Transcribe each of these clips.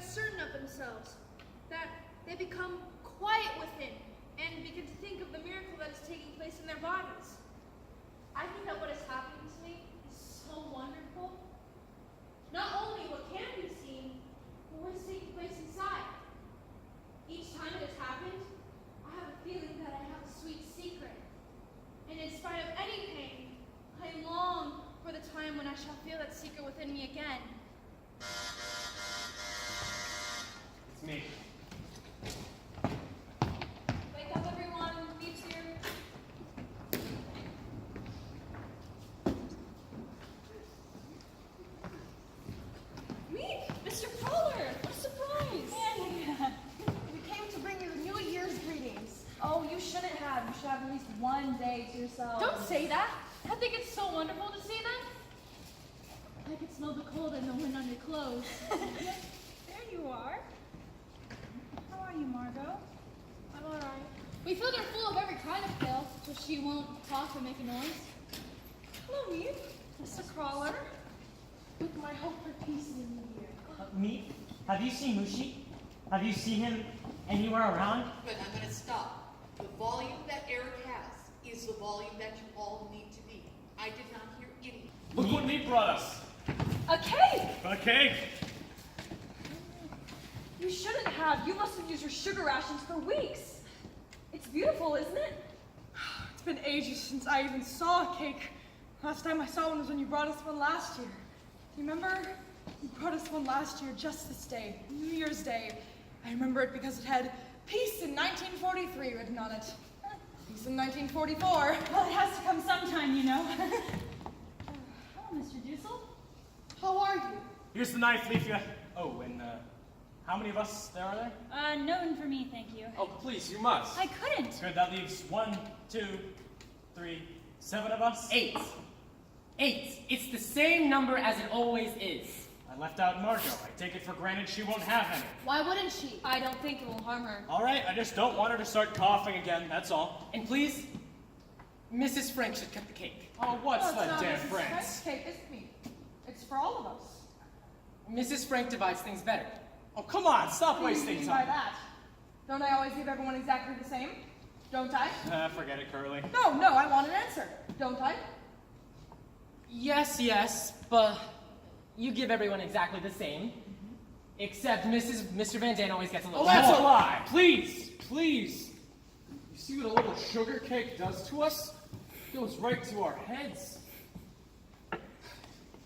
certain of themselves, that they become quiet within and begin to think of the miracle that is taking place in their bodies. I think that what is happening to me is so wonderful. Not only what can be seen, but what is taking place inside. Each time it has happened, I have a feeling that I have a sweet secret. And in spite of any pain, I long for the time when I shall feel that secret within me again. It's me. Wake up, everyone. Meet's here. Meet, Mr. Polar! What a surprise! We came to bring you New Year's greetings. Oh, you shouldn't have. You should have at least one day to yourself. Don't say that. I think it's so wonderful to see them. I could smell the cold and the wind on your clothes. There you are. How are you, Margot? I'm all right. We filled her full of every kind of pill, so she won't talk or make a noise. Hello, Meep. Mr. Crawler. With my hope for peace in the new year. Me? Have you seen Mushi? Have you seen him anywhere around? But I'm going to stop. The volume that Eric has is the volume that you all need to be. I did not hear any. Look what Meat brought us. A cake! A cake. You shouldn't have. You must have used your sugar rations for weeks. It's beautiful, isn't it? It's been ages since I even saw a cake. Last time I saw one was when you brought us one last year. Do you remember? You brought us one last year, just this day, New Year's Day. I remember it because it had peace in 1943 written on it. Peace in 1944. Well, it has to come sometime, you know. Hello, Mr. Dussel. How are you? Here's the knife, Leafia. Oh, and how many of us there are there? None for me, thank you. Oh, please, you must. I couldn't. Good, that leaves 1, 2, 3, 7 of us. 8. 8. It's the same number as it always is. I left out Margot. I take it for granted she won't have any. Why wouldn't she? I don't think it will harm her. All right, I just don't want her to start coughing again, that's all. And please, Mrs. Frank should cut the cake. Oh, what's Well, it's that not damn Mrs. Franks? Frank's cake, it's me. It's for all of us. Mrs. Frank divides things better. Oh, come on, stop What do you wasting mean by time. that? Don't I always give everyone exactly the same? Don't I? Forget it, Curly. No, I want an answer. Don't I? Yes, but you give everyone exactly the same. Except Mr. Van Daan always gets a little Oh, that's more. a lie. Please, please. You see what a little sugar cake does to us? It goes right to our heads.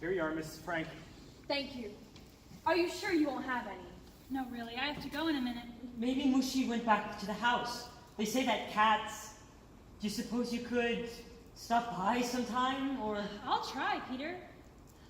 Here you are, Mrs. Frank. Thank you. Are you sure you won't have any? No, really, I have to go in a minute. Maybe Mushi went back to the house. They say that cats... Do you suppose you could stop by sometime, or... I'll try, Peter.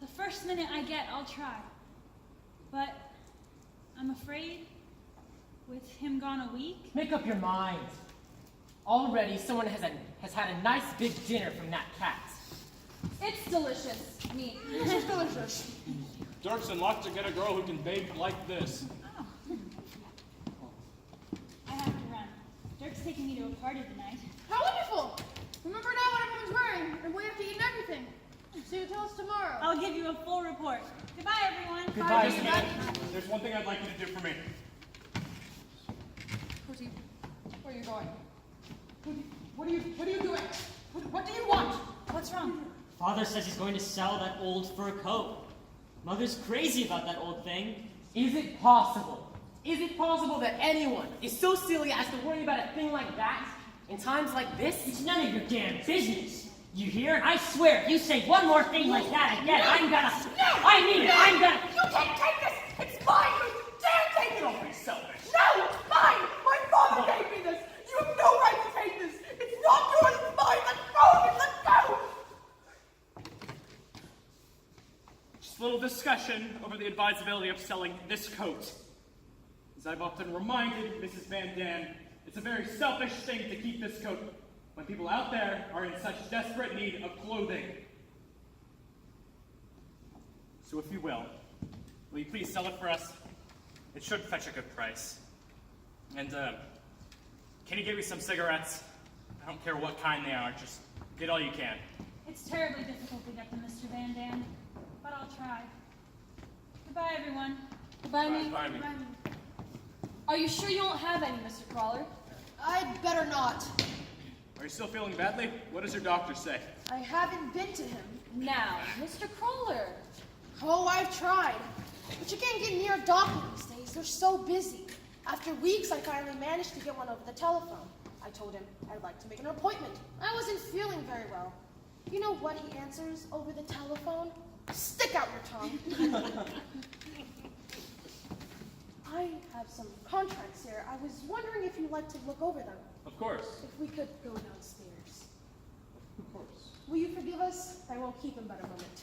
The first minute I get, I'll try. But I'm afraid, with him gone a week, Make up your mind. Already someone has had a nice big dinner from that cat. It's delicious. Meat. This is delicious. Dirk's in luck to get a girl who can bake like this. oh. I have to run. Dirk's taking me to a party tonight. How wonderful! Remember now what everyone's wearing, and we have to eat everything. So you tell us tomorrow. I'll give you a full report. Goodbye, everyone. Goodbye, Mr. Van. There's one thing I'd like you to do for me. Pussy, where are you going? What are you doing? What do you want? What's wrong? Father says he's going to sell that old fur coat. Mother's crazy about that old thing. Is it possible? Is it possible that anyone is so silly as to worry about a thing like that in times like this? It's none of your damn business. You hear? I swear, if you say one more thing like that again, I'm gonna... No! I mean it, I'm gonna... You can't take this! It's mine! You dare take it! Don't be selfish! No! It's mine! My father gave me this! You have no right to take this! It's not yours! It's mine! Let go of it! Let go! Just a little discussion over the advisability of selling this coat. As I've often reminded Mrs. Van Daan, it's a very selfish thing to keep this coat when people out there are in such desperate need of clothing. So if you will you please sell it for us? It should fetch a good price. And, can you give me some cigarettes? I don't care what kind they are, just get all you can. It's terribly difficult to get to Mr. Van Daan, but I'll try. Goodbye, everyone. Goodbye, Bye, me. bye, me. Are you sure you don't have any, Mr. Crawler? I'd better not. Are you still feeling badly? What does your doctor say? I haven't been to him. Now, Mr. Crawler. Oh, I've tried. But you can't get near a doctor these days. They're so busy. After weeks, I finally managed to get one over the telephone. I told him I'd like to make an appointment. I wasn't feeling very well. You know what he answers over the telephone? Stick out your tongue. I have some contracts here. I was wondering if you'd like to look over them. Of course. If we could go downstairs. Of course. Will you forgive us? I won't keep him but a moment.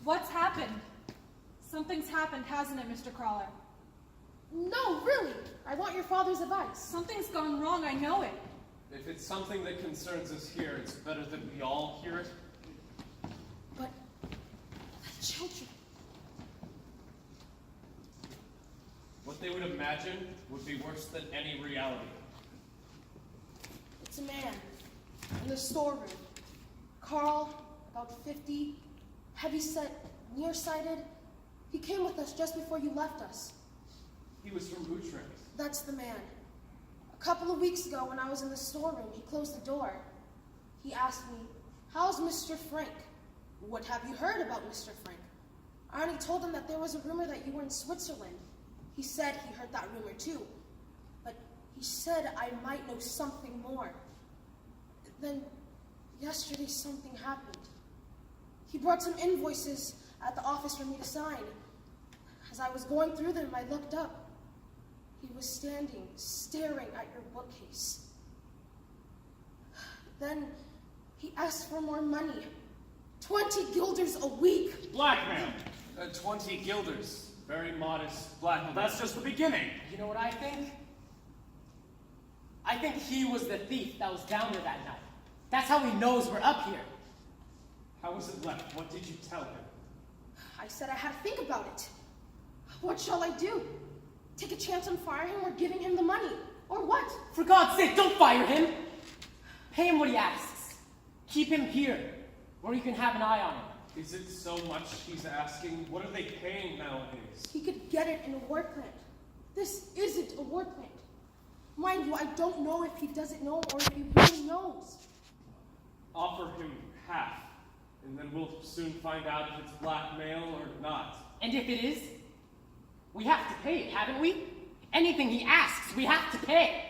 What's happened? Something's happened, hasn't it, Mr. Crawler? No, really. I want your father's advice. Something's gone wrong, I know it. If it's something that concerns us here, it's better that we all hear it. But the children. What they would imagine would be worse than any reality. It's a man in the storeroom. Carl, about 50, heavy-set, nearsighted. He came with us just before you left us. He was from Utrecht. That's the man. A couple of weeks ago, when I was in the storeroom, he closed the door. He asked me, "How's Mr. Frank? What have you heard about Mr. Frank?" I already told him that there was a rumor that you were in Switzerland. He said he heard that rumor too. But he said I might know something more. Then, yesterday something happened. He brought some invoices at the office for me to sign. As I was going through them, I looked up. He was standing, staring at your bookcase. Then he asked for more money. 20 guilders a week. Blackmail. 20 guilders. Very modest blackmail. That's just the beginning. You know what I think? I think he was the thief that was down there that night. That's how he knows we're up here. How was it left? What did you tell him? I said I had to think about it. What shall I do? Take a chance on firing him or giving him the money? Or what? For God's sake, don't fire him! Pay him what he asks. Keep him here, where you can have an eye on him. Is it so much he's asking? What are they paying nowadays? He could get it in a war plant. This isn't a war plant. Mind you, I don't know if he doesn't know or if he really knows. Offer him half, and then we'll soon find out if it's blackmail or not. And if it is, we have to pay it, haven't we? Anything he asks, we have to pay.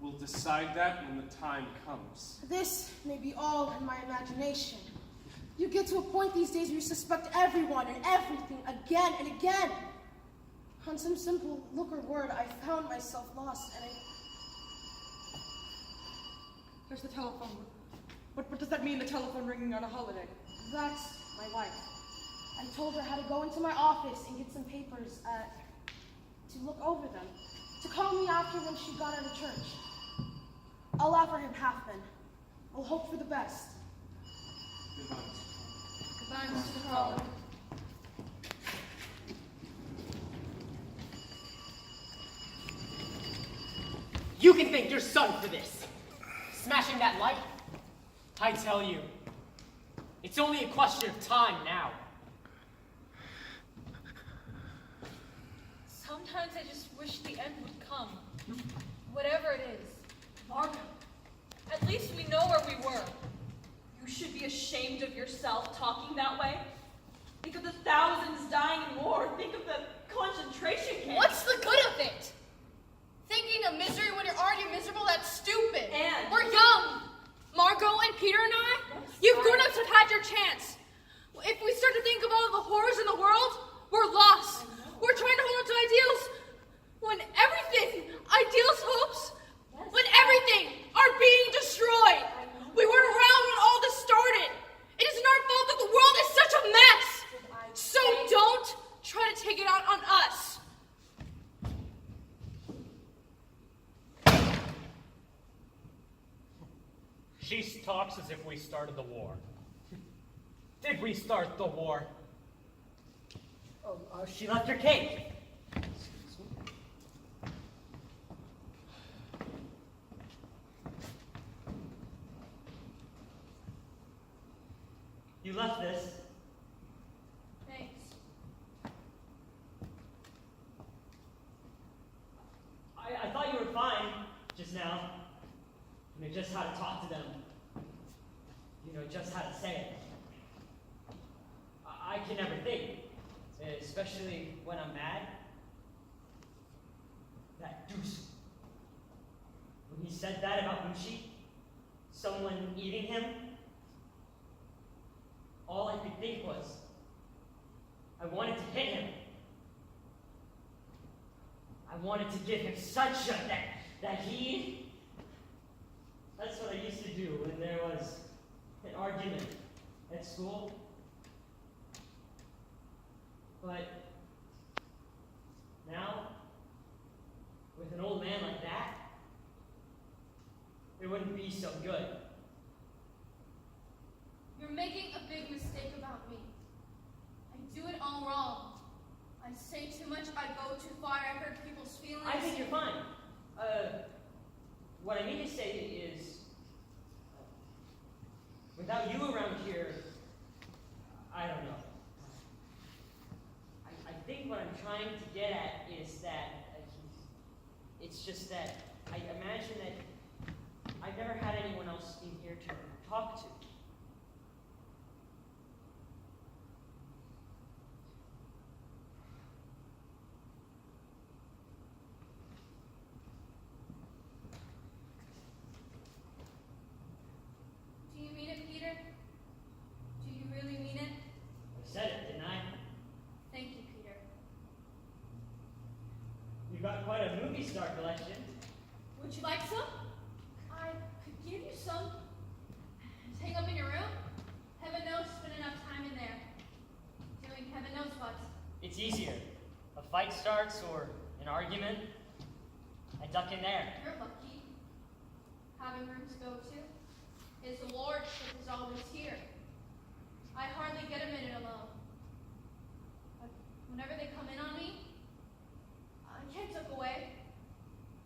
We'll decide that when the time comes. This may be all in my imagination. You get to a point these days where you suspect everyone and everything again and again. On some simple look or word, I found myself lost, and There's the telephone. What does that mean, the telephone ringing on a holiday? that's my wife. I told her how to go into my office and get some papers, to look over them, to call me after when she got out of church. I'll offer him half then. I'll hope for the best. Goodbye, Mr. Goodbye, Mr. Crawler. You can thank your son for this. Smashing that light? I tell you, it's only a question of time now. Sometimes I just wish the end would come. Whatever it is. Margot, At least we know where we were. you should be ashamed of yourself talking that way. Think of the thousands dying in war. Think of the concentration camps. What's the good of it? Thinking of misery when you're already miserable, that's stupid. And- we're young. Margot and Peter and I, you've grown ups have had your chance. If we start to think of all the horrors in the world, we're lost. We're trying to hold on to ideals when everything, ideals, hopes, when everything are being destroyed. We weren't around when all this started. It isn't our fault that the world is such a mess. So don't try to take it out on us. She talks as if we started the war. Did we start the war? Oh, she left her cake. You left this. Thanks. just how to talk to them. You know, just how to say it. I can never think, especially when I'm mad. That deuce. When he said that about Bushi, someone eating him, all I could think was, I wanted to hit him. I wanted to give him such a that he. That's what I used to do when there was an argument at school. But now, with an old man like that, it wouldn't be so good. You're making a big mistake about me. I do it all wrong. I say too much, I go too far, I hurt people's feelings. I think you're fine. What I mean to say is, without you around here, I don't know. I think what I'm trying to get at is that it's just that I imagine that I've never had anyone else in here to talk to. Do you mean it, Peter? Do you really mean it? I said it, didn't I? Thank you, Peter. You've got quite a movie star collection. Would you like some? I could give you some. Hang up in your room? Heaven knows, spend enough time in there. Doing heaven knows what. It's easier. A fight starts or an argument, I duck in there. You're lucky. Having room to go to. His lordship is always here. I hardly get a minute alone. But whenever they come in on me, I can't look away.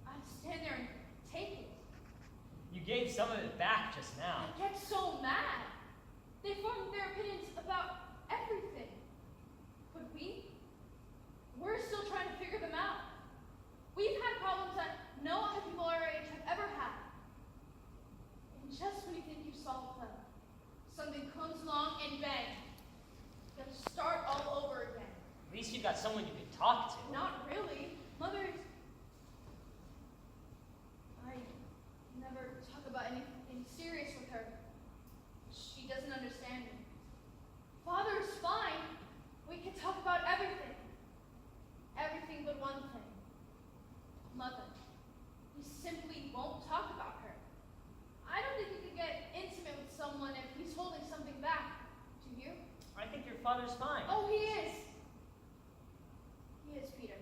I stand there and take it. You gave some of it back just now. I get so mad. They form their opinions about everything. But we're still trying to figure them out. We've had problems that no other people our age have ever had. And just when you think you've solved them, something comes along and bang. You have to start all over again. At least you've got someone you can talk to. Not really. Mother's. I never talk about anything serious with her. She doesn't understand me. Father's fine. We can talk about everything. Everything but one thing. Mother. He simply won't talk about her. I don't think you could get intimate with someone if he's holding something back. Do you? I think your father's fine. Oh, he is. He is, Peter.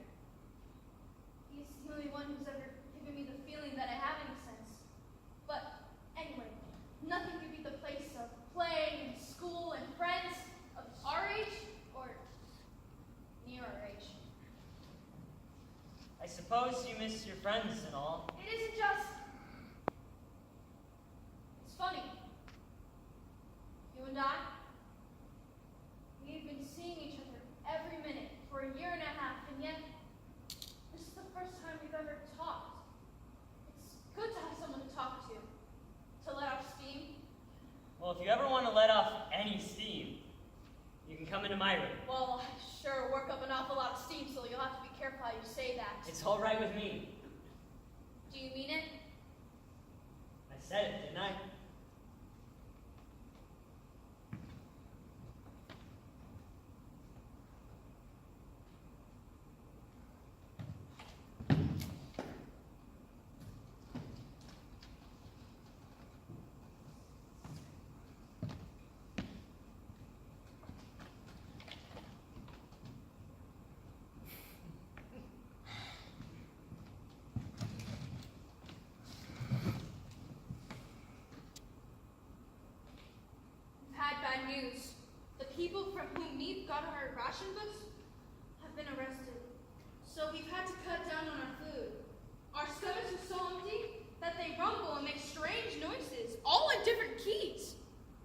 He's the only one who's ever given me the feeling that I have any sense. But anyway, nothing could be the place of play and school and friends of our age or near our age. I suppose you miss your friends and all. It isn't just. It's funny. You and I, we've been seeing each other every minute for a year and a half, and yet this is the first time we've ever talked. It's good to have someone to talk to let off steam. Well, if you ever want to let off any steam, you can come into my room. Well, I sure work up an awful lot of steam, so you'll have to be careful how you say that. It's all right with me. Do you mean it? I said it, didn't I? We've had bad news. The people from whom we've got our ration books have been arrested. So we've had to cut down on our food. Our stomachs are so empty that they rumble and make strange noises, all in different keys.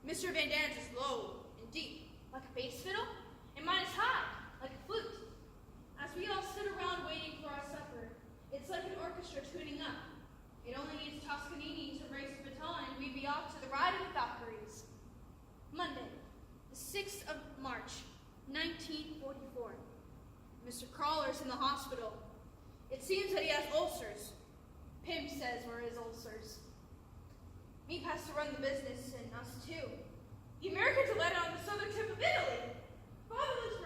Mr. Van Dan's is low and deep, like a bass fiddle, and mine is high, like a flute. As we all sit around waiting for our supper, it's like an orchestra tuning up. It only needs Toscanini to raise the baton. 1944. Mr. Crawler's in the hospital. It seems that he has ulcers. Pim says were his ulcers. Meep has to run the business, and us too. The Americans are landed on the southern tip of Italy. Father lives